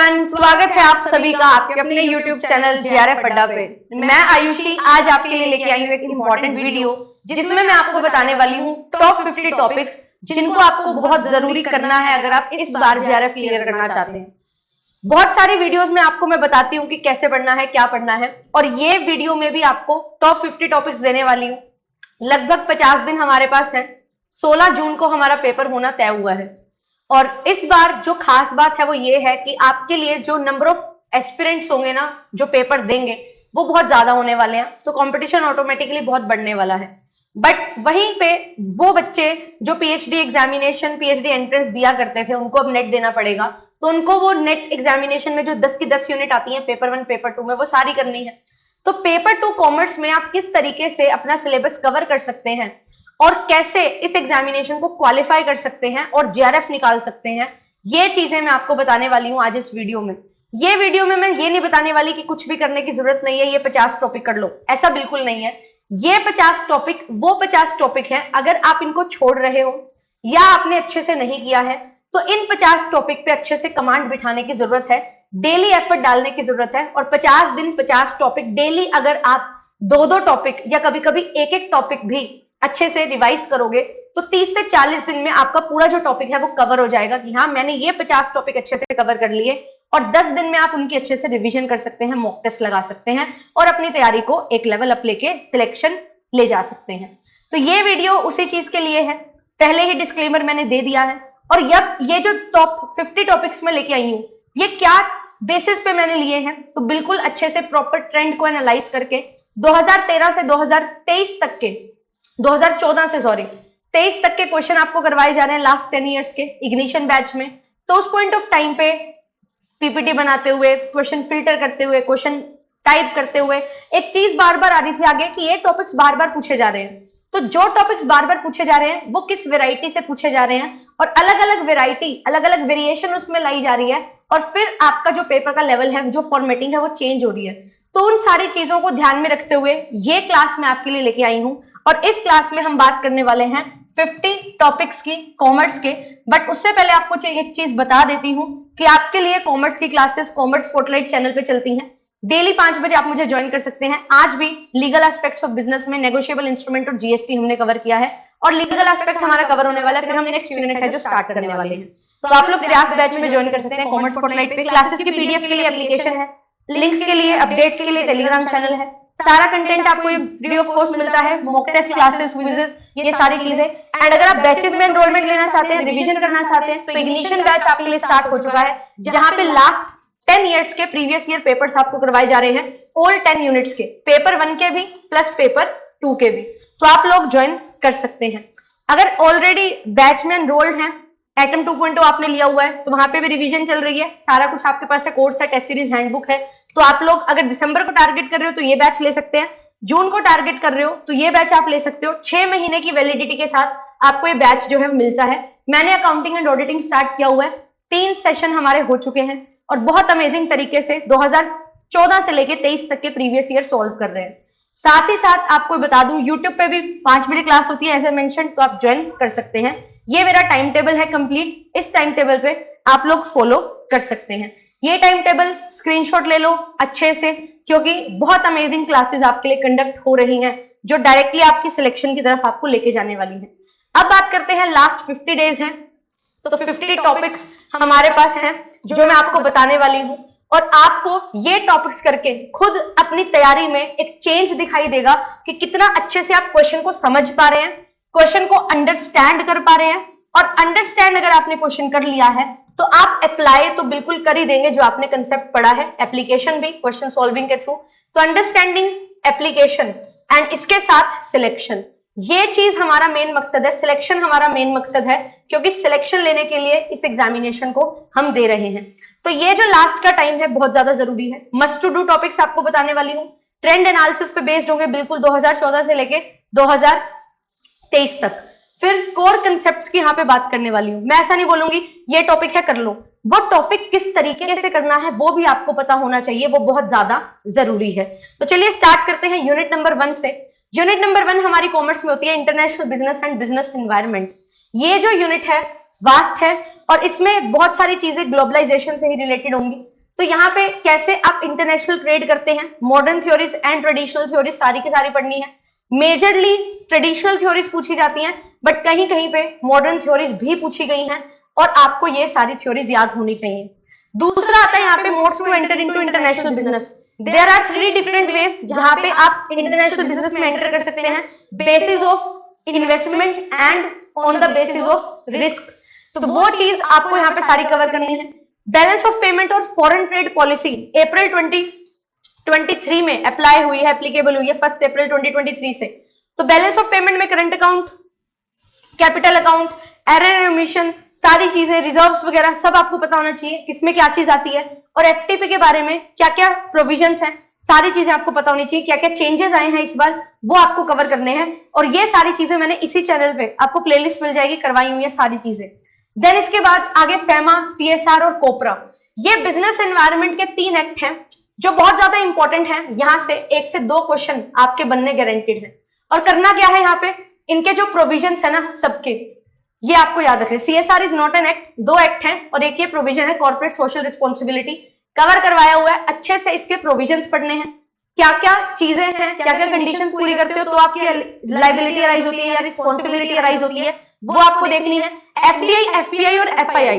Everyone, स्वागत है आप सभी का आपके अपने YouTube चैनल जीआरएफ अड्डा पे। मैं आयुषी आज आपके लिए लेके आई हूँ एक इम्पोर्टेंट वीडियो जिसमें मैं आपको बताने वाली हूँ टॉप 50 टॉपिक्स जिनको आपको बहुत जरूरी करना है अगर आप इस बार जीआरएफ क्लियर करना चाहते हैं। बहुत सारी वीडियोस में आपको मैं बताती हूँ कि कैसे पढ़ना है, क्या पढ़ना है, और ये वीडियो में भी आपको टॉप 50 टॉपिक्स देने वाली हूँ। लगभग 50 दिन हमारे पास है। 16 जून को हमारा पेपर होना तय हुआ है और इस बार जो खास बात है वो ये है कि आपके लिए जो नंबर ऑफ एस्पिरेंट्स होंगे ना, जो पेपर देंगे, वो बहुत ज्यादा होने वाले हैं, तो कंपटीशन ऑटोमेटिकली बहुत बढ़ने वाला है। बट वहीं पे वो बच्चे जो पीएचडी एग्जामिनेशन, पीएचडी एंट्रेंस दिया करते थे, उनको अब नेट देना पड़ेगा, तो उनको वो नेट एग्जामिनेशन में जो 10 की 10 यूनिट आती है पेपर 1 पेपर 2 में, वो सारी करनी है। तो पेपर 2 कॉमर्स में आप किस तरीके से अपना सिलेबस कवर कर सकते हैं और कैसे इस एग्जामिनेशन को क्वालिफाई कर सकते हैं और जीआरएफ निकाल सकते हैं, ये चीजें मैं आपको बताने वाली हूं आज इस वीडियो में। ये वीडियो में मैं ये नहीं बताने वाली कि कुछ भी करने की जरूरत नहीं है, ये 50 टॉपिक कर लो, ऐसा बिल्कुल नहीं है। ये 50 टॉपिक वो 50 टॉपिक है, अगर आप इनको छोड़ रहे हो या आपने अच्छे से नहीं किया है तो इन 50 टॉपिक पे अच्छे से कमांड बिठाने की जरूरत है, डेली एफर्ट डालने की जरूरत है। और 50 दिन 50 टॉपिक डेली, अगर आप 2-2 टॉपिक या कभी कभी एक टॉपिक भी अच्छे से रिवाइज करोगे तो 30 से 40 दिन में आपका पूरा जो टॉपिक है वो कवर हो जाएगा कि हाँ, मैंने ये 50 टॉपिक अच्छे से कवर कर लिए। और 10 दिन में आप उनकी अच्छे से रिवीजन कर सकते हैं, मॉक टेस्ट लगा सकते हैं और अपनी तैयारी को एक लेवल अप लेके सिलेक्शन ले जा सकते हैं। तो ये वीडियो उसी चीज के लिए है, पहले ही डिस्क्लेमर मैंने दे दिया है। और ये जो टॉप 50 टॉपिक्स में लेके आई हूँ, ये क्या बेसिस पे मैंने लिए हैं, तो बिल्कुल अच्छे से प्रॉपर ट्रेंड को एनालाइज करके 2013 से 2023 तक के 2014 से 23 तक के क्वेश्चन आपको करवाए जा रहे हैं लास्ट 10 इयर्स के इग्निशन बैच में। तो उस पॉइंट ऑफ टाइम पे पीपीटी बनाते हुए, क्वेश्चन फिल्टर करते हुए, क्वेश्चन टाइप करते हुए एक चीज बार बार आ रही थी आगे कि ये टॉपिक्स बार बार पूछे जा रहे हैं। तो जो टॉपिक्स बार बार पूछे जा रहे हैं वो किस वेराइटी से पूछे जा रहे हैं और अलग अलग वेराइटी, अलग अलग वेरिएशन उसमें लाई जा रही है, और फिर आपका जो पेपर का लेवल है, जो फॉर्मेटिंग है, वो चेंज हो रही है। तो उन सारी चीजों को ध्यान में रखते हुए ये क्लास मैं आपके लिए लेके आई हूं और इस क्लास में हम बात करने वाले हैं 50 टॉपिक्स की कॉमर्स के। बट उससे पहले आपको एक चीज बता देती हूं कि आपके लिए कॉमर्स की क्लासेस कॉमर्स स्पॉटलाइट चैनल पे चलती हैं। डेली 5 बजे आप मुझे ज्वाइन कर सकते हैं। आज भी लीगल एस्पेक्ट्स ऑफ बिजनेस में नेगोशिएबल इंस्ट्रूमेंट और जीएसटी हमने कवर किया है और लीगल एस्पेक्ट हमारा कवर होने वाला है, फिर हम नेक्स्ट यूनिट है जो स्टार्ट करने वाले हैं। तो आप लोग प्रयास बैच में ज्वाइन कर सकते हैं कॉमर्स स्पॉटलाइट पे। क्लासेस की पीडीएफ के लिए एप्लीकेशन है, लिंक्स के लिए, अपडेट्स के लिए टेलीग्राम चैनल है। सारा कंटेंट आपको ये फ्री ऑफ कॉस्ट मिलता है, मॉक टेस्ट, क्लासेस, क्विजेस, ये सारी चीजें। एंड अगर आप बैचेस में एनरोलमेंट लेना चाहते हैं, रिवीजन करना चाहते हैं, तो इग्निशन बैच आपके लिए स्टार्ट हो चुका है, जहां पे लास्ट 10 इयर्स के प्रीवियस ईयर पेपर्स आपको करवाए जा रहे हैं, ऑल 10 यूनिट्स के, पेपर 1 के भी प्लस पेपर 2 के भी। तो आप लोग ज्वाइन कर सकते हैं। अगर ऑलरेडी बैच में एनरोल्ड हैं, एटम 2.0 आपने लिया हुआ है, तो वहां पे भी रिवीजन चल रही है, सारा कुछ आपके पास है, कोर्स है, टेस्ट सीरीज, हैंडबुक है। तो आप लोग अगर दिसंबर को टारगेट कर रहे हो तो ये बैच ले सकते हैं, जून को टारगेट कर रहे हो तो ये बैच आप ले सकते हो। 6 महीने की वैलिडिटी के साथ आपको ये बैच जो है मिलता है। मैंने अकाउंटिंग एंड ऑडिटिंग स्टार्ट किया हुआ है, 3 सेशन हमारे हो चुके हैं और बहुत अमेजिंग तरीके से 2014 से लेके 23 तक के प्रीवियस ईयर सॉल्व कर रहे हैं। साथ ही साथ आपको बता दूं, यूट्यूब पे भी 5 बजे क्लास होती है एज ए मेंशन, तो आप ज्वाइन कर सकते हैं। ये मेरा टाइम टेबल है कंप्लीट, इस टाइम टेबल पे आप लोग फॉलो कर सकते हैं। ये टाइम टेबल स्क्रीनशॉट ले लो अच्छे से, क्योंकि बहुत अमेजिंग क्लासेस आपके लिए कंडक्ट हो रही हैं जो डायरेक्टली आपकी सिलेक्शन की तरफ आपको लेके जाने वाली हैं। अब बात करते हैं, लास्ट 50 डेज हैं, तो 50 टॉपिक्स हमारे पास हैं जो मैं आपको बताने वाली हूं और आपको ये टॉपिक्स करके खुद अपनी तैयारी में एक चेंज दिखाई देगा कि कितना अच्छे से आप क्वेश्चन को समझ पा रहे हैं, क्वेश्चन को अंडरस्टैंड कर पा रहे हैं। और अंडरस्टैंड अगर आपने क्वेश्चन कर लिया है तो आप अप्लाई तो बिल्कुल कर ही देंगे जो आपने कंसेप्ट पढ़ा है, एप्लीकेशन भी क्वेश्चन सॉल्विंग के थ्रू। तो अंडरस्टैंडिंग, एप्लीकेशन एंड इसके साथ सिलेक्शन, ये चीज हमारा मेन मकसद है, सिलेक्शन हमारा मेन मकसद है, क्योंकि सिलेक्शन लेने के लिए इस एग्जामिनेशन को हम दे रहे हैं। तो ये जो लास्ट का टाइम है बहुत ज्यादा जरूरी है। मस्ट टू डू टॉपिक्स आपको बताने वाली हूँ, ट्रेंड एनालिसिस पे बेस्ड होंगे बिल्कुल 2014 से लेके 2023 तक। फिर कोर कंसेप्ट्स की यहाँ पे बात करने वाली हूँ। मैं ऐसा नहीं बोलूंगी ये टॉपिक है कर लो, वो टॉपिक किस तरीके से करना है वो भी आपको पता होना चाहिए, वो बहुत ज्यादा जरूरी है। तो चलिए स्टार्ट करते हैं यूनिट नंबर 1 से। यूनिट नंबर 1 हमारी कॉमर्स में होती है international business and business environment. ये जो यूनिट है वास्ट है और इसमें बहुत सारी चीजें ग्लोबलाइजेशन से ही रिलेटेड होंगी। तो यहाँ पे कैसे आप इंटरनेशनल ट्रेड करते हैं, modern theories and traditional theories सारी की सारी पढ़नी है। मेजरली ट्रेडिशनल थ्योरीज पूछी जाती हैं, बट कहीं कहीं पे मॉडर्न थ्योरीज भी पूछी गई हैं और आपको ये सारी थ्योरीज याद होनी चाहिए। दूसरा आता है यहाँ पे modes to enter into international business. There are 3 different ways जहां पे आप इंटरनेशनल बिजनेस में एंटर कर सकते हैं, basis of investment and on the basis of risk. तो वो चीज आपको यहाँ पे सारी कवर करनी है। बैलेंस ऑफ पेमेंट और फॉरेन ट्रेड पॉलिसी अप्रैल 2023 में अप्लाई हुई है, एप्लीकेबल हुई है 1 अप्रैल 2023 से। तो बैलेंस ऑफ पेमेंट में current account, capital account, error and omission, सारी चीजें, रिजर्व्स वगैरह सब आपको पता होना चाहिए किसमें क्या चीज आती है, और एफटीपी के बारे में क्या क्या प्रोविजंस हैं, सारी चीजें आपको पता होनी चाहिए। क्या क्या चेंजेस आए हैं इस बार वो आपको कवर करने हैं, और ये सारी चीजें मैंने इसी चैनल पे आपको प्लेलिस्ट मिल जाएगी, करवाई हुई है सारी चीजें। देन इसके बाद आगे फेमा, सीएसआर और कोपरा, ये बिजनेस एनवायरनमेंट के 3 एक्ट हैं जो बहुत ज्यादा इंपॉर्टेंट है। यहां से 1 से 2 क्वेश्चन आपके बनने गारंटीड है। और करना क्या है यहाँ पे, इनके जो प्रोविजंस है ना सबके, ये आपको याद रखें। CSR is not an act, 2 act हैं और एक ये प्रोविजन है कॉर्पोरेट सोशल रिस्पॉन्सिबिलिटी, कवर करवाया हुआ है। अच्छे से इसके प्रोविजंस पढ़ने हैं, क्या क्या चीजें हैं, क्या क्या कंडीशंस पूरी करते हो तो आपकी लाइबिलिटी अराइज होती है या रिस्पॉन्सिबिलिटी अराइज होती है, वो आपको देखनी है। एफडीआई, एफपीआई और एफआईआई,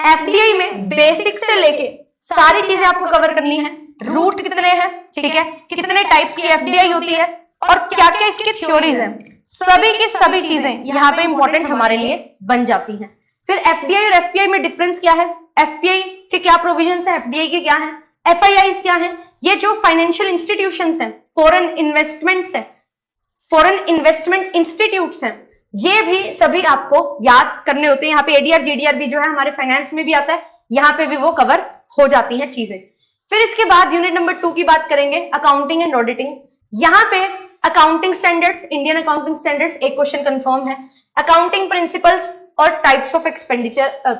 एफडीआई में बेसिक से लेके सारी चीजें आपको कवर करनी है। रूट कितने हैं, ठीक है, कितने टाइप्स की एफडीआई होती है और क्या क्या इसकी थ्योरीज हैं, सभी की सभी चीजें यहाँ पे इंपॉर्टेंट हमारे लिए बन जाती हैं। फिर एफडीआई और एफपीआई में डिफरेंस क्या है, एफपीआई के क्या प्रोविजंस है, एफडीआई के क्या है, एफआईआई क्या है। ये जो फाइनेंशियल इंस्टीट्यूशंस हैं, फॉरेन इन्वेस्टमेंट्स हैं, फॉरेन इन्वेस्टमेंट इंस्टीट्यूट्स हैं, ये भी सभी आपको याद करने होते हैं। यहाँ पे एडीआर जीडीआर भी जो है हमारे फाइनेंस में भी आता है, यहाँ पे भी वो कवर हो जाती हैं चीजें। फिर इसके बाद यूनिट नंबर 2 की बात करेंगे, अकाउंटिंग एंड ऑडिटिंग। यहाँ पे accounting standards, Indian accounting standards एक क्वेश्चन कंफर्म है। अकाउंटिंग प्रिंसिपल्स और टाइप्स ऑफ एक्सपेंडिचर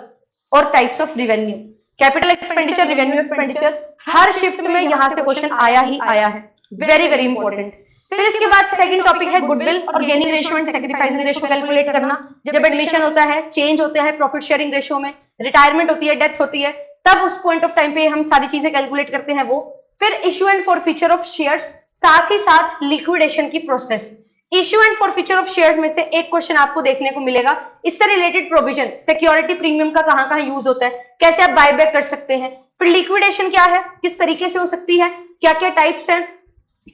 और types of revenue, capital expenditure, revenue expenditure, her shift में यहाँ से क्वेश्चन आया ही आया है, वेरी वेरी इंपॉर्टेंट। फिर इसके बाद सेकंड टॉपिक है गुडविल और gaining ratio and sacrificing ratio calculate करना। जब एडमिशन होता है, चेंज होते हैं प्रॉफिट शेयरिंग रेशियो में, रिटायरमेंट होती है, डेथ होती है, तब उस पॉइंट ऑफ टाइम पे हम सारी चीजें कैलकुलेट करते हैं वो। फिर issue and forfeiture of shares, साथ ही साथ लिक्विडेशन की process. Issue and forfeiture of shares में से एक क्वेश्चन आपको देखने को मिलेगा, इससे रिलेटेड प्रोविजन, सिक्योरिटी प्रीमियम का कहां कहां यूज होता है, कैसे आप बायबैक कर सकते हैं। फिर लिक्विडेशन क्या है, किस तरीके से हो सकती है, क्या क्या टाइप्स हैं,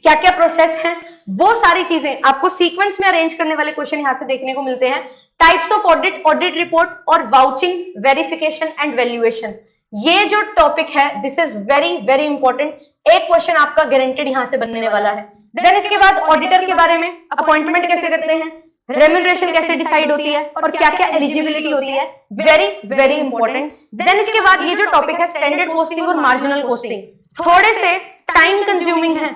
क्या क्या प्रोसेस है, वो सारी चीजें आपको सीक्वेंस में अरेंज करने वाले क्वेश्चन यहां से देखने को मिलते हैं। Types of audit, audit report और वाउचिंग, वेरिफिकेशन एंड वैल्यूएशन, ये जो टॉपिक है this is very very important, एक क्वेश्चन आपका गारंटेड यहां से बनने वाला है। देन इसके बाद ऑडिटर के बारे में, अपॉइंटमेंट कैसे करते हैं, रेम्यूनरेशन कैसे डिसाइड होती है और क्या क्या एलिजिबिलिटी होती है, वेरी वेरी इंपॉर्टेंट। देन इसके बाद ये जो टॉपिक है स्टैंडर्ड कॉस्टिंग और मार्जिनल कॉस्टिंग, थोड़े से टाइम कंज्यूमिंग है,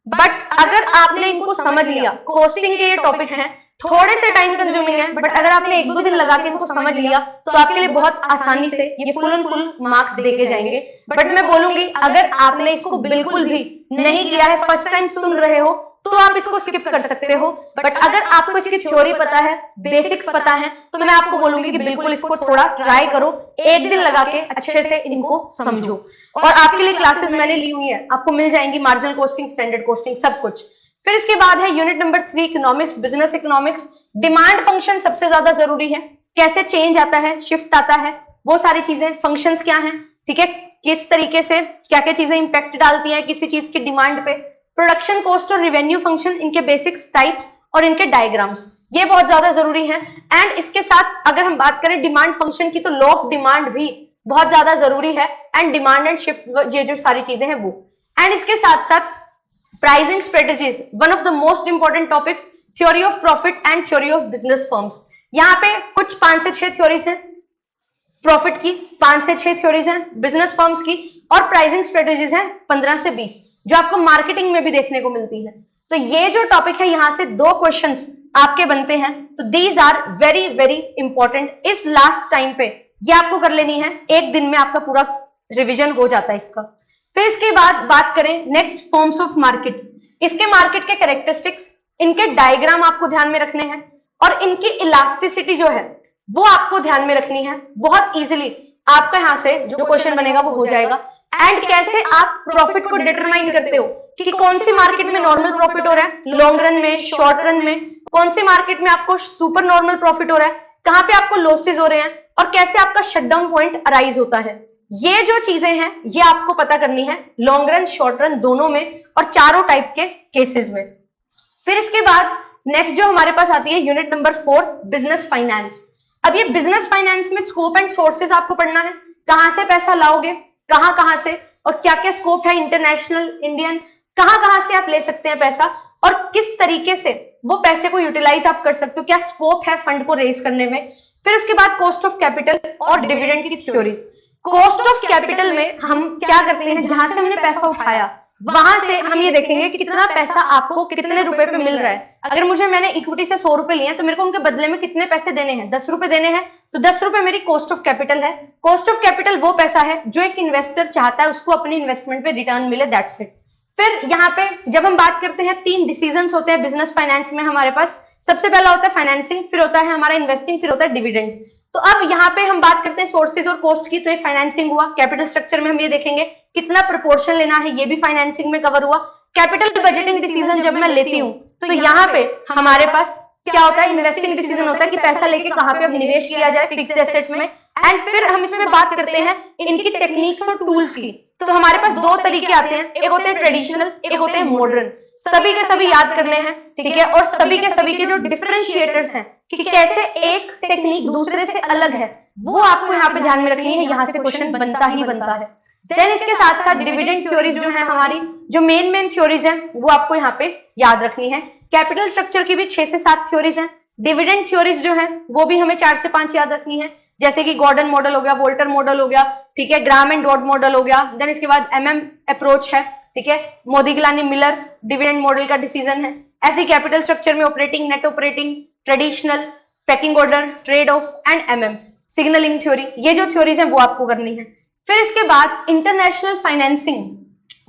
बट अगर आपने इनको समझ लिया, कॉस्टिंग के ये टॉपिक हैं, थोड़े से टाइम कंज्यूमिंग है, बट अगर आपने 1-2 दिन लगा के इनको समझ लिया तो आपके लिए बहुत आसानी से ये फुल एंड फुल मार्क्स देके जाएंगे। बट मैं बोलूंगी अगर आपने इसको बिल्कुल भी नहीं किया है, फर्स्ट टाइम सुन रहे हो, तो आप इसको स्किप कर सकते हो। बट अगर आपको इसकी थ्योरी पता है, बेसिक्स पता है, तो मैं आपको बोलूंगी कि बिल्कुल इसको थोड़ा ट्राई करो, 1 दिन लगा के अच्छे से इनको समझो। और आपके लिए क्लासेस मैंने ली हुई है, आपको मिल जाएंगी, मार्जिनल कॉस्टिंग, स्टैंडर्ड कॉस्टिंग, सब कुछ। फिर इसके बाद है unit number 3 economics, business economics. Demand function सबसे ज्यादा जरूरी है, कैसे चेंज आता है, शिफ्ट आता है, वो सारी चीजें, फंक्शंस क्या हैं, ठीक है, किस तरीके से क्या क्या चीजें इंपैक्ट डालती हैं किसी चीज की डिमांड पे। प्रोडक्शन कॉस्ट और रिवेन्यू फंक्शन, इनके बेसिक्स, टाइप्स और इनके डायग्राम्स, ये बहुत ज्यादा जरूरी है। एंड इसके साथ अगर हम बात करें डिमांड फंक्शन की, तो लॉ ऑफ डिमांड भी बहुत ज्यादा जरूरी है, एंड डिमांड एंड शिफ्ट, ये जो सारी चीजें हैं वो। एंड इसके साथ साथ pricing strategies, one of the most important topics, theory of profit and theory of business firms. यहाँ पे कुछ 5 से 6 थ्योरीज हैं प्रॉफिट की, 5 से 6 थ्योरीज हैं बिजनेस फर्म्स की, और प्राइसिंग स्ट्रेटजीज हैं 15 से 20, जो आपको मार्केटिंग में भी देखने को मिलती है। तो ये जो टॉपिक है, यहाँ से 2 क्वेश्चंस आपके बनते हैं, तो these are very very important. इस लास्ट टाइम पे ये आपको कर लेनी है, 1 दिन में आपका पूरा रिविजन हो जाता है इसका। फिर इसके बाद बात करें नेक्स्ट, फॉर्म्स ऑफ मार्केट। इसके मार्केट के कैरेक्टरिस्टिक्स, इनके डायग्राम आपको ध्यान में रखने हैं, और इनकी इलास्टिसिटी जो है वो आपको ध्यान में रखनी है। बहुत इजीली आपका यहाँ से जो क्वेश्चन बनेगा वो हो जाएगा। एंड कैसे आप प्रॉफिट को डिटरमाइन करते हो कि कौन सी मार्केट में नॉर्मल प्रॉफिट हो रहा है, लॉन्ग रन में, शॉर्ट रन में, कौन सी मार्केट में आपको सुपर नॉर्मल प्रॉफिट हो रहा है, कहां पे आपको लॉसेस हो रहे हैं और कैसे आपका शटडाउन पॉइंट अराइज होता है। ये जो चीजें हैं ये आपको पता करनी है लॉन्ग रन, शॉर्ट रन दोनों में और चारों टाइप के केसेस में। फिर इसके बाद नेक्स्ट जो हमारे पास आती है यूनिट नंबर 4, बिजनेस फाइनेंस। अब ये बिजनेस फाइनेंस में स्कोप एंड सोर्सेज आपको पढ़ना है, कहां से पैसा लाओगे, कहां से और क्या क्या स्कोप है, इंटरनेशनल, इंडियन, कहां से आप ले सकते हैं पैसा और किस तरीके से वो पैसे को यूटिलाइज आप कर सकते हो, क्या स्कोप है फंड को रेज करने में। फिर उसके बाद कॉस्ट ऑफ कैपिटल और डिविडेंड की थ्योरीज। कॉस्ट ऑफ कैपिटल में हम क्या करते हैं, जहां से हमने पैसा उठाया वहां से हम ये देखेंगे कि कितना पैसा आपको कितने रुपए पे मिल रहा है। अगर मैंने इक्विटी से 100 रुपए लिए तो मेरे को उनके बदले में कितने पैसे देने हैं, 10 रुपए देने हैं, तो 10 रुपए मेरी कॉस्ट ऑफ कैपिटल है। कॉस्ट ऑफ कैपिटल वो पैसा है जो एक इन्वेस्टर चाहता है उसको अपनी इन्वेस्टमेंट पे रिटर्न मिले, दैट्स इट। फिर यहाँ पे जब हम बात करते हैं 3 डिसीजंस होते हैं बिजनेस फाइनेंस में हमारे पास। सबसे पहला होता है फाइनेंसिंग, फिर होता है हमारा इन्वेस्टिंग, फिर होता है डिविडेंड। तो अब यहाँ पे हम बात करते हैं सोर्सेज और कॉस्ट की, तो ये फाइनेंसिंग हुआ। कैपिटल स्ट्रक्चर में हम ये देखेंगे कितना प्रोपोर्शन लेना है, ये भी फाइनेंसिंग में कवर हुआ। कैपिटल बजटिंग डिसीजन जब मैं लेती हूँ तो यहाँ पे हमारे पास क्या होता है, इन्वेस्टिंग डिसीजन होता है कि पैसा लेके कहाँ पे अब निवेश किया जाए फिक्स्ड एसेट्स में। एंड फिर हम इसमें बात करते हैं इनकी टेक्निक्स और टूल्स की। तो हमारे पास 2 तरीके आते हैं, एक होते हैं ट्रेडिशनल, एक होते हैं मॉडर्न। सभी के सभी याद करने हैं, ठीक है, और सभी के जो डिफरेंशिएटर्स हैं कि कैसे एक टेक्निक दूसरे से अलग है वो आपको यहाँ पे ध्यान में रखनी है, यहाँ से क्वेश्चन बनता ही बनता है। देन इसके साथ साथ डिविडेंड थ्योरीज जो है हमारी, जो मेन थ्योरीज हैं वो आपको यहाँ पे याद रखनी है। कैपिटल स्ट्रक्चर की भी 6 से 7 थ्योरीज हैं। डिविडेंड थ्योरीज जो है वो भी हमें 4 से 5 याद रखनी है, जैसे कि गॉर्डन मॉडल हो गया, वोल्टर मॉडल हो गया, ठीक है, ग्राम एंड डॉट मॉडल हो गया। देन इसके बाद MM अप्रोच है, ठीक है, मोदिग्लानी मिलर डिविडेंड मॉडल का डिसीजन है। ऐसे कैपिटल स्ट्रक्चर में operating, net operating, traditional, packing order, trade off and MM signalling theory, ये जो थ्योरीज हैं वो आपको करनी है। फिर इसके बाद इंटरनेशनल फाइनेंसिंग,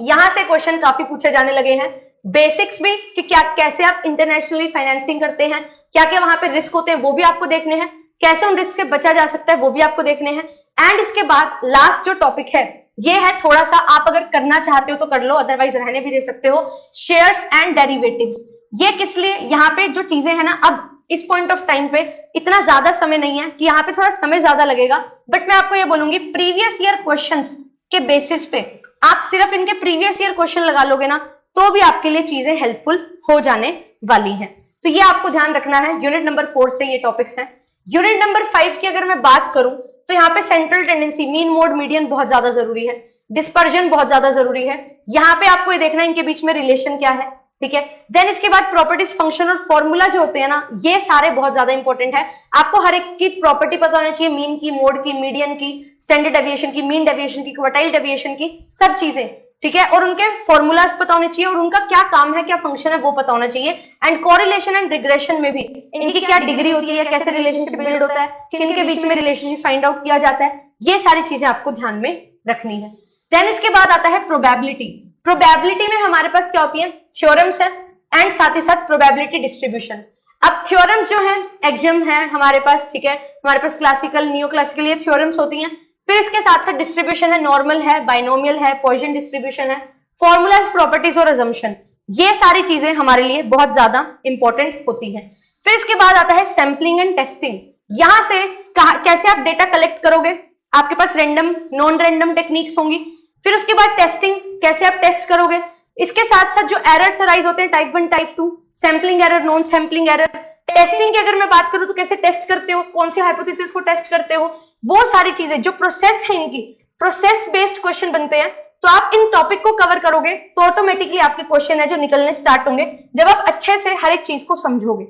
यहां से क्वेश्चन काफी पूछे जाने लगे हैं। बेसिक्स भी कि क्या कैसे आप इंटरनेशनली फाइनेंसिंग करते हैं, क्या क्या वहां पे रिस्क होते हैं वो भी आपको देखने हैं, कैसे उन रिस्क से बचा जा सकता है वो भी आपको देखने हैं। एंड इसके बाद लास्ट जो टॉपिक है ये है, थोड़ा सा आप अगर करना चाहते हो तो कर लो, अदरवाइज रहने भी दे सकते हो, शेयर्स एंड डेरिवेटिव्स। ये किस लिए, यहाँ पे जो चीजें हैं ना, अब इस पॉइंट ऑफ टाइम पे इतना ज्यादा समय नहीं है कि यहाँ पे थोड़ा समय ज्यादा लगेगा, बट मैं आपको ये बोलूंगी प्रीवियस ईयर क्वेश्चंस के बेसिस पे आप सिर्फ इनके प्रीवियस ईयर क्वेश्चन लगा लोगे ना तो भी आपके लिए चीजें हेल्पफुल हो जाने वाली हैं। तो ये आपको ध्यान रखना है। यूनिट नंबर 4 से ये टॉपिक्स हैं। यूनिट नंबर 5 की अगर मैं बात करूं तो यहाँ पे central tendency, mean, mode, median बहुत ज्यादा जरूरी है, डिस्पर्जन बहुत ज्यादा जरूरी है। यहाँ पे आपको ये देखना है इनके बीच में रिलेशन क्या है, ठीक है। देन इसके बाद प्रॉपर्टीज, फंक्शन और फॉर्मूला जो होते हैं ना, ये सारे बहुत ज्यादा इंपॉर्टेंट है। आपको हर एक की प्रॉपर्टी पता होनी चाहिए, मीन की, मोड की, मीडियन की, स्टैंडर्ड डेविएशन की, मीन डेविएशन की, क्वार्टाइल डेविएशन की, सब चीजें, ठीक है। और उनके फॉर्मूलाज पता होने चाहिए और उनका क्या काम है, क्या फंक्शन है वो पता होना चाहिए। एंड कोरिलेशन एंड रिग्रेशन में भी इनकी क्या डिग्री होती है, कैसे रिलेशनशिप बिल्ड होता है, किनके बीच में रिलेशनशिप फाइंड आउट किया जाता है, ये सारी चीजें आपको ध्यान में रखनी है। देन इसके बाद आता है प्रोबेबिलिटी। प्रोबेबिलिटी में हमारे पास क्या होती है, थ्योरम्स है एंड साथ ही साथ प्रोबेबिलिटी डिस्ट्रीब्यूशन। अब थ्योरम्स जो है एक्सियम है हमारे पास, ठीक है, हमारे पास क्लासिकल, नियो क्लासिकल, ये थ्योरम्स होती हैं। फिर इसके साथ साथ डिस्ट्रीब्यूशन है, नॉर्मल है, बाइनोमियल है, पॉइसन डिस्ट्रीब्यूशन है, फॉर्मूलाज, प्रॉपर्टीज और अजम्पशन, ये सारी चीजें हमारे लिए बहुत ज्यादा इंपॉर्टेंट होती है। फिर इसके बाद आता है सैम्पलिंग एंड टेस्टिंग। यहां से कैसे आप डेटा कलेक्ट करोगे, आपके पास रैंडम, नॉन रैंडम टेक्निक्स होंगी। फिर उसके बाद टेस्टिंग, कैसे आप टेस्ट करोगे। इसके साथ साथ जो एरर्स अराइज होते हैं, type 1, type 2, sampling error, non sampling error. Testing की अगर मैं बात करूं तो कैसे टेस्ट करते हो, कौन सी हाइपोथेसिस को टेस्ट करते हो, वो सारी चीजें जो प्रोसेस है, इनकी प्रोसेस बेस्ड क्वेश्चन बनते हैं। तो आप इन टॉपिक को कवर करोगे तो ऑटोमेटिकली आपके क्वेश्चन है जो निकलने स्टार्ट होंगे जब आप अच्छे से हर एक चीज को समझोगे।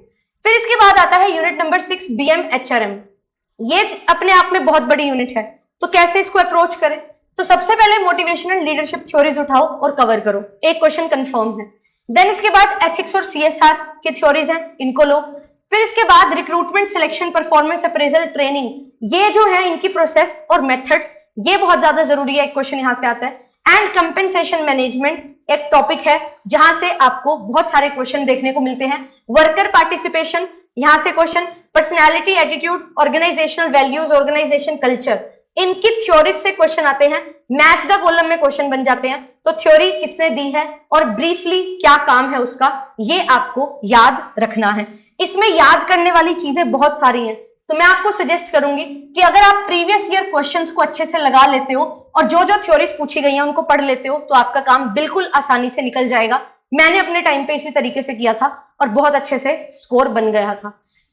फिर इसके बाद आता है यूनिट नंबर 6, BM-HRM। ये अपने आप में बहुत बड़ी यूनिट है, तो कैसे इसको अप्रोच करें। तो सबसे पहले मोटिवेशन एंड लीडरशिप थ्योरीज उठाओ और कवर करो, एक क्वेश्चन कंफर्म है। देन इसके बाद एथिक्स और CSR की थ्योरीज हैं, इनको लो। फिर इसके बाद recruitment, selection, performance appraisal, training, ये जो है इनकी प्रोसेस और मेथड्स, ये बहुत ज्यादा जरूरी है, एक क्वेश्चन यहां से आता है। एंड कंपेंसेशन मैनेजमेंट एक टॉपिक है जहां से आपको बहुत सारे क्वेश्चन देखने को मिलते हैं। वर्कर पार्टिसिपेशन, यहां से question. Personality, attitude, organisational values, organisation culture, इनकी थ्योरी से क्वेश्चन आते हैं, मैच द कॉलम में क्वेश्चन बन जाते हैं। तो थ्योरी किसने दी है और ब्रीफली क्या काम है उसका, ये आपको याद रखना है। इसमें याद करने वाली चीजें बहुत सारी हैं, तो मैं आपको सजेस्ट करूंगी कि अगर आप प्रीवियस ईयर क्वेश्चंस को अच्छे से लगा लेते हो और जो जो थ्योरीज पूछी गई हैं उनको पढ़ लेते हो तो आपका काम बिल्कुल आसानी से निकल जाएगा। मैंने अपने टाइम पे इसी तरीके से किया था और बहुत अच्छे से स्कोर बन गया था।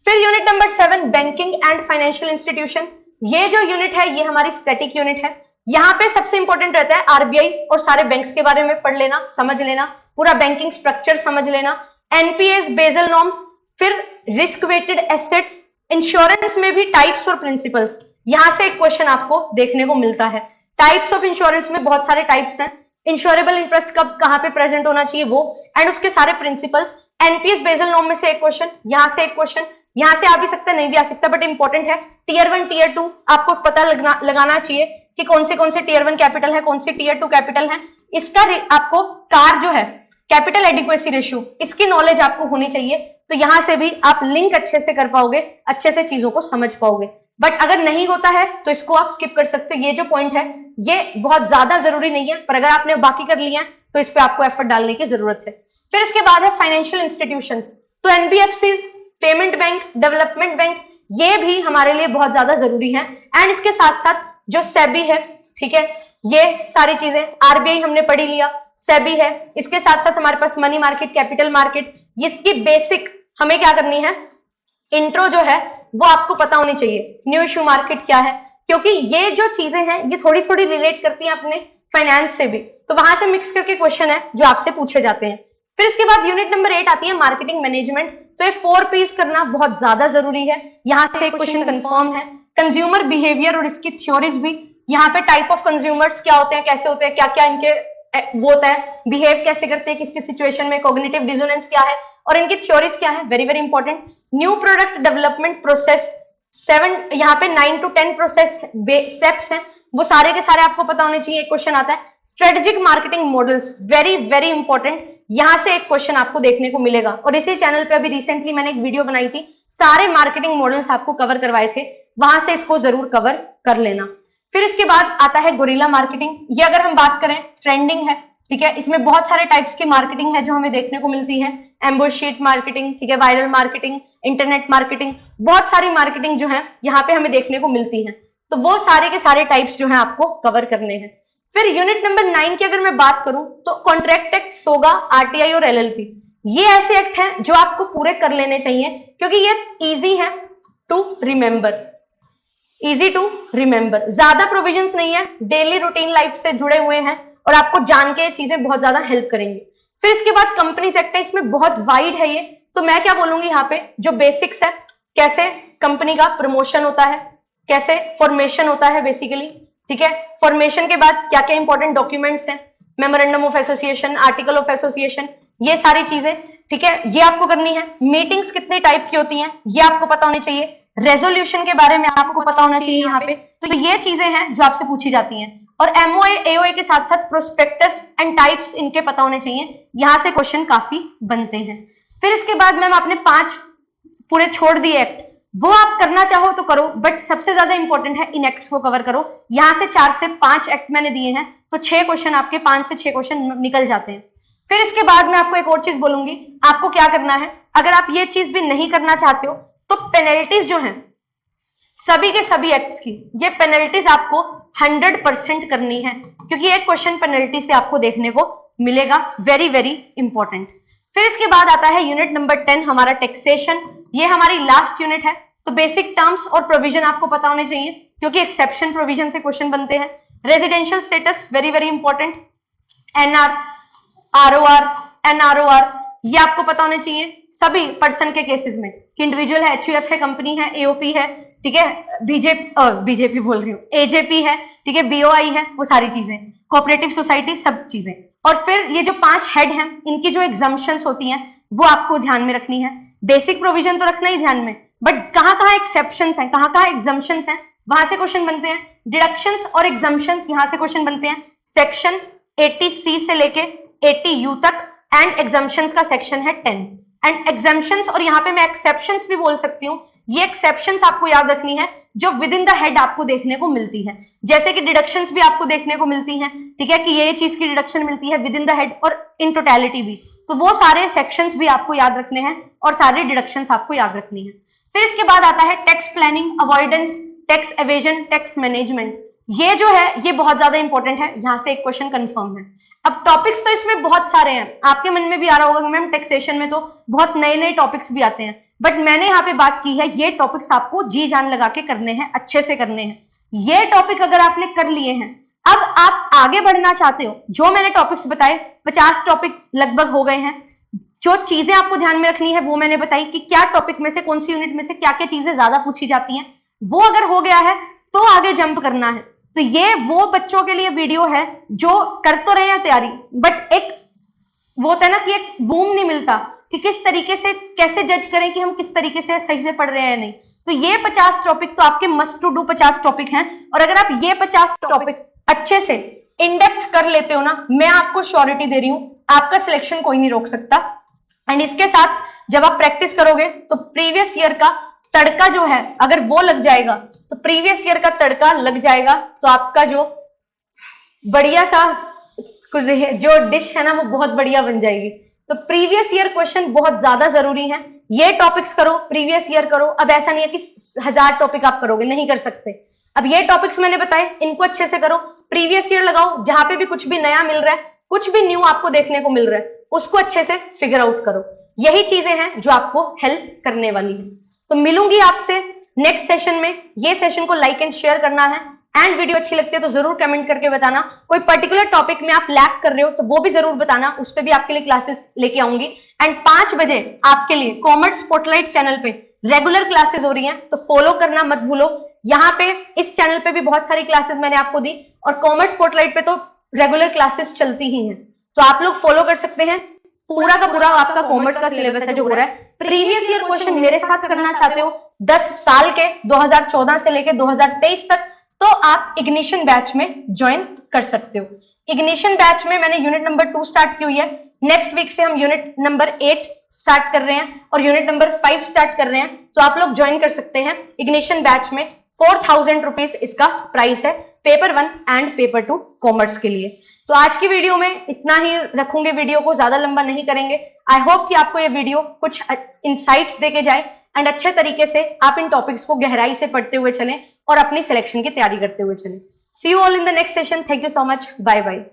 फिर unit number 7 banking and financial institution. ये जो यूनिट है ये हमारी स्टैटिक यूनिट है। यहाँ पे सबसे इंपॉर्टेंट रहता है आरबीआई और सारे बैंक्स के बारे में पढ़ लेना, समझ लेना, पूरा बैंकिंग स्ट्रक्चर समझ लेना, एनपीएस, बेसल नॉर्म्स, फिर रिस्क वेटेड एसेट्स, इंश्योरेंस में भी टाइप्स और प्रिंसिपल्स। यहां से एक क्वेश्चन आपको देखने को मिलता है। टाइप्स ऑफ इंश्योरेंस में बहुत सारे टाइप्स हैं, इंश्योरेबल इंटरेस्ट कब कहां पे प्रेजेंट होना चाहिए वो, एंड उसके सारे प्रिंसिपल्स। एनपीएस बेसल नॉर्म में से एक क्वेश्चन, यहां से एक क्वेश्चन, यहां से आ भी सकता है नहीं भी आ सकता, बट इंपॉर्टेंट है। टीयर 1 टीयर 2 आपको पता लगाना चाहिए कि कौन से टीयर 1 कैपिटल है, कौन से टीयर 2 कैपिटल है। इसका आपको कार जो है कैपिटल एडिक्वेसी रेशियो, इसकी नॉलेज आपको होनी चाहिए। तो यहां से भी आप लिंक अच्छे से कर पाओगे, अच्छे से चीजों को समझ पाओगे। बट अगर नहीं होता है तो इसको आप स्किप कर सकते हो। ये जो पॉइंट है ये बहुत ज्यादा जरूरी नहीं है, पर अगर आपने बाकी कर लिया है तो इस पे आपको एफर्ट डालने की जरूरत है। फिर इसके बाद है फाइनेंशियल इंस्टीट्यूशंस। तो NBFCs, payment bank, development bank, ये भी हमारे लिए बहुत ज्यादा जरूरी है। एंड इसके साथ साथ जो सेबी है, ठीक है, ये सारी चीजें, आरबीआई हमने पढ़ी लिया, सेबी है, इसके साथ साथ हमारे पास मनी मार्केट, कैपिटल मार्केट, इसकी बेसिक हमें क्या करनी है, इंट्रो जो है वो आपको पता होनी चाहिए। न्यू इश्यू मार्केट क्या है, क्योंकि ये जो चीजें हैं ये थोड़ी थोड़ी रिलेट करती हैं अपने फाइनेंस से भी, तो वहां से मिक्स करके क्वेश्चन है जो आपसे पूछे जाते हैं। फिर इसके बाद यूनिट नंबर 8 आती है मार्केटिंग मैनेजमेंट। तो ये 4 P's करना बहुत ज्यादा जरूरी है। यहाँ से एक क्वेश्चन कंफर्म है। कंज्यूमर बिहेवियर और इसकी थ्योरीज भी, यहाँ पे टाइप ऑफ कंज्यूमर्स क्या होते हैं, कैसे होते हैं, क्या क्या इनके वो होता है, बिहेव कैसे करते हैं, किस किस सिचुएशन में, कॉग्निटिव डिसोनेंस क्या है और इनकी थ्योरीज क्या है, very very important. New product development process 7, यहाँ पे 9 to 10 प्रोसेस स्टेप्स हैं, वो सारे के सारे आपको पता होने चाहिए। एक क्वेश्चन आता है strategic marketing models, very very important, यहां से एक क्वेश्चन आपको देखने को मिलेगा। और इसी चैनल पे अभी रिसेंटली मैंने एक वीडियो बनाई थी, सारे मार्केटिंग मॉडल्स आपको कवर करवाए थे, वहां से इसको जरूर कवर कर लेना। फिर इसके बाद आता है गोरिल्ला मार्केटिंग। ये अगर हम बात करें ट्रेंडिंग है, ठीक है, इसमें बहुत सारे टाइप्स की मार्केटिंग है जो हमें देखने को मिलती है। एम्बुश शीट मार्केटिंग, ठीक है, वायरल मार्केटिंग, इंटरनेट मार्केटिंग, बहुत सारी मार्केटिंग जो है यहाँ पे हमें देखने को मिलती है। तो वो सारे के सारे टाइप्स जो है आपको कवर करने हैं। फिर यूनिट नंबर 9 की अगर मैं बात करूं तो कॉन्ट्रैक्ट एक्ट, सोगा, आरटीआई और एलएलपी, ये ऐसे एक्ट हैं जो आपको पूरे कर लेने चाहिए क्योंकि ये इजी है to remember, easy to remember, ज्यादा प्रोविजंस नहीं है, डेली रूटीन लाइफ से जुड़े हुए हैं और आपको जान के चीजें बहुत ज्यादा हेल्प करेंगे। फिर इसके बाद कंपनीज एक्ट है, इसमें बहुत वाइड है ये, तो मैं क्या बोलूंगी यहाँ पे जो बेसिक्स है, कैसे कंपनी का प्रमोशन होता है, कैसे फॉर्मेशन होता है बेसिकली, ठीक है, फॉर्मेशन के बाद क्या क्या इंपॉर्टेंट डॉक्यूमेंट्स हैं, memorandum of association, article of association, ये सारी चीजें, ठीक है, ये आपको करनी है। मीटिंग्स कितने टाइप की होती हैं ये आपको पता होनी चाहिए, रेजोल्यूशन के बारे में आपको पता होना चाहिए यहाँ पे। तो ये चीजें हैं जो आपसे पूछी जाती हैं। और एमओए एओए के साथ साथ प्रोस्पेक्टस एंड टाइप्स इनके पता होने चाहिए, यहां से क्वेश्चन काफी बनते हैं। फिर इसके बाद मैम आपने 5 पूरे छोड़ दिए एक्ट, वो आप करना चाहो तो करो, बट सबसे ज्यादा इंपॉर्टेंट है इन एक्ट्स को कवर करो। यहां से 4 से 5 एक्ट मैंने दिए हैं, तो 6 क्वेश्चन आपके 5 से 6 क्वेश्चन निकल जाते हैं। फिर इसके बाद मैं आपको एक और चीज बोलूंगी, आपको क्या करना है, अगर आप ये चीज भी नहीं करना चाहते हो तो पेनल्टीज जो हैं सभी के सभी एक्ट्स की, ये पेनल्टीज आपको 100% करनी है क्योंकि एक क्वेश्चन पेनल्टी से आपको देखने को मिलेगा, वेरी वेरी इंपॉर्टेंट। फिर इसके बाद आता है यूनिट नंबर 10 हमारा टैक्सेशन, ये हमारी लास्ट यूनिट है। तो बेसिक टर्म्स और प्रोविजन आपको पता होने चाहिए क्योंकि एक्सेप्शन प्रोविजन से क्वेश्चन बनते हैं। Residential status very very important, NR, ROR, NROR, ये आपको पता होने चाहिए सभी पर्सन के केसेस में, कि इंडिविजुअल है, एचयूएफ है, कंपनी है, एओपी है, ठीक है, बीजेपी बोल रही हूँ, एजेपी है, ठीक है, बीओआई है, वो सारी चीजें, कोऑपरेटिव सोसाइटी, सब चीजें। और फिर ये जो 5 हेड हैं इनकी जो एग्जम्पशंस होती हैं वो आपको ध्यान में रखनी है। बेसिक प्रोविजन तो रखना ही ध्यान में, बट कहाँ एक्सेप्शंस हैं, कहाँ एग्जम्पशंस हैं, वहां से क्वेश्चन बनते हैं। डिडक्शंस और एग्जम्पशंस यहाँ से क्वेश्चन बनते हैं। सेक्शन 80C से लेके 80U तक, एंड एग्जम्पशंस का सेक्शन है 10, एंड एग्जाम्पशंस, और यहाँ पे मैं एक्सेप्शंस भी बोल सकती हूँ, ये एक्सेप्शंस आपको याद रखनी है जो विद इन द हेड आपको देखने को मिलती है। जैसे कि डिडक्शंस भी आपको देखने को मिलती हैं, ठीक है, कि ये चीज की डिडक्शन मिलती है विद इन द हेड और इन टोटैलिटी भी, तो वो सारे सेक्शंस भी आपको याद रखने हैं और सारे डिडक्शंस आपको याद रखनी है। फिर इसके बाद आता है tax planning, avoidance, tax evasion, tax management. ये जो है ये बहुत ज्यादा इंपॉर्टेंट है, यहाँ से एक क्वेश्चन कंफर्म है। अब टॉपिक्स तो इसमें बहुत सारे हैं, आपके मन में भी आ रहा होगा कि मैम टैक्सेशन में तो बहुत नए नए टॉपिक्स भी आते हैं, बट मैंने यहाँ पे बात की है ये टॉपिक्स आपको जी जान लगा के करने हैं, अच्छे से करने हैं। ये टॉपिक अगर आपने कर लिए हैं, अब आप आगे बढ़ना चाहते हो, जो मैंने टॉपिक्स बताए 50 टॉपिक लगभग हो गए हैं, जो चीजें आपको ध्यान में रखनी है वो मैंने बताई कि क्या टॉपिक में से, कौन सी यूनिट में से क्या क्या चीजें ज्यादा पूछी जाती हैं, वो अगर हो गया है तो आगे जंप करना है। तो ये वो बच्चों के लिए वीडियो है जो कर तो रहे हैं तैयारी, बट एक वो होता है ना कि एक बूम नहीं मिलता कि किस तरीके से कैसे जज करें कि हम किस तरीके से सही से पढ़ रहे हैं नहीं। तो ये 50 टॉपिक तो आपके मस्ट टू डू 50 टॉपिक हैं, और अगर आप ये 50 टॉपिक अच्छे से इन डेप्थ कर लेते हो ना, मैं आपको श्योरिटी दे रही हूं आपका सिलेक्शन कोई नहीं रोक सकता। एंड इसके साथ जब आप प्रैक्टिस करोगे तो प्रीवियस ईयर का तड़का जो है अगर वो लग जाएगा, तो प्रीवियस ईयर का तड़का लग जाएगा तो आपका जो बढ़िया सा कुछ जो डिश है ना वो बहुत बढ़िया बन जाएगी। तो प्रीवियस ईयर क्वेश्चन बहुत ज्यादा जरूरी है, ये टॉपिक्स करो, प्रीवियस ईयर करो। अब ऐसा नहीं है कि 1000 टॉपिक आप करोगे, नहीं कर सकते। अब ये टॉपिक्स मैंने बताए, इनको अच्छे से करो, प्रीवियस ईयर लगाओ, जहां पे भी कुछ भी नया मिल रहा है, कुछ भी न्यू आपको देखने को मिल रहा है, उसको अच्छे से फिगर आउट करो। यही चीजें हैं जो आपको हेल्प करने वाली है। तो मिलूंगी आपसे नेक्स्ट सेशन में। ये सेशन को लाइक एंड शेयर करना है, एंड वीडियो अच्छी लगती है तो जरूर कमेंट करके बताना। कोई पर्टिकुलर टॉपिक में आप लैक कर रहे हो तो वो भी जरूर बताना, उस पर भी आपके लिए क्लासेस लेके आऊंगी। एंड 5 बजे आपके लिए कॉमर्स स्पॉटलाइट चैनल पे रेगुलर क्लासेस हो रही हैं, तो फॉलो करना मत भूलो। यहाँ पे इस चैनल पे भी बहुत सारी क्लासेस मैंने आपको दी, और कॉमर्स स्पॉटलाइट पे तो रेगुलर क्लासेस चलती ही हैं, तो आप लोग फॉलो कर सकते हैं। पूरा का पूरा आपका कॉमर्स का सिलेबस है जो हो रहा है। प्रीवियस ईयर क्वेश्चन मेरे साथ करना चाहते हो 10 साल के 2014 से लेके 2023 तक, तो आप इग्निशन बैच में ज्वाइन कर सकते हो। इग्निशन बैच में मैंने यूनिट नंबर 2 स्टार्ट की हुई है, नेक्स्ट वीक से हम यूनिट नंबर 8 स्टार्ट कर रहे हैं और यूनिट नंबर 5 स्टार्ट कर रहे हैं, तो आप लोग ज्वाइन कर सकते हैं इग्निशन बैच में। 4000 रुपीज इसका प्राइस है, पेपर 1 एंड पेपर 2 कॉमर्स के लिए। तो आज की वीडियो में इतना ही रखूंगे, वीडियो को ज्यादा लंबा नहीं करेंगे। आई होप कि आपको ये वीडियो कुछ इंसाइट्स देके जाए एंड अच्छे तरीके से आप इन टॉपिक्स को गहराई से पढ़ते हुए चलें और अपनी सिलेक्शन की तैयारी करते हुए चलें। See you all in the next session. Thank you so much, bye bye.